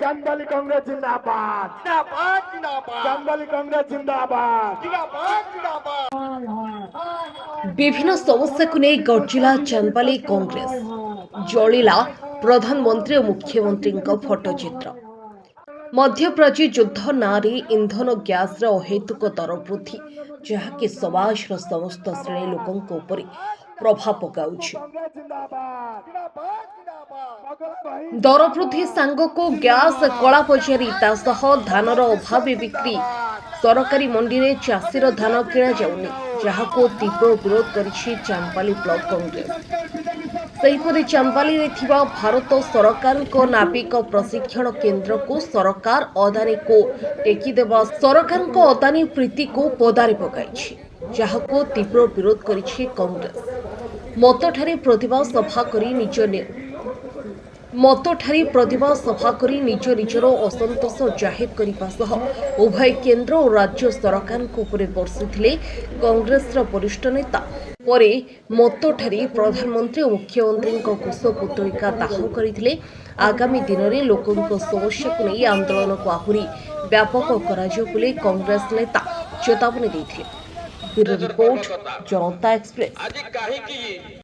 चांदबाली कांग्रेस जिंदाबाद जिंदाबाद जिंदाबाद चांदबाली कांग्रेस जिंदाबाद जिंदाबाद जिंदाबाद विभिन्न समस्या को नहीं गर्जिला चांदबाली कांग्रेस जलिला प्रधानमंत्री और मुख्यमंत्री फोटोचित्र मध्यप्रदेश युद्ध नारी इंधन गैस अहेतुक दर वृद्धि जहाँकि समाज समस्त श्रेणी लोकों ऊपर प्रभाव पकाउछि। दर वृद्धि सांग को गैस कला बजारी तासह धानर अभाव बिक्री सरकारी मंडी में चाषीर धान किणा जाउनी जहाको तीव्र विरोध करिछि चांदबाली ब्लॉक कांग्रेस। सेहिपरि चांदबाली रे थिबा भारत सरकार को नाविक प्रशिक्षण केंद्र को सरकार अदानी को टेकी देवा सरकार को अदानी प्रीति को पदारे पकाइछि जहाको तीव्र विरोध करिछि कांग्रेस। मतठारे प्रतिभा सभा करी निज निजर असंतोष जाहिर करने सह उभय केंद्र और राज्य सरकार उपरे बर्षिथिले कांग्रेस वरिष्ठ नेता परे मतठारे प्रधानमंत्री और मुख्यमंत्री कुशपुतलिका दाह करथिले। आगामी दिन में लोकों समस्या को नहीं आंदोलन को आहुरी व्यापक कराजियो बोली कांग्रेस नेता चेतावनी देथिले। ब्यूरो रिपोर्ट जनता एक्सप्रेस।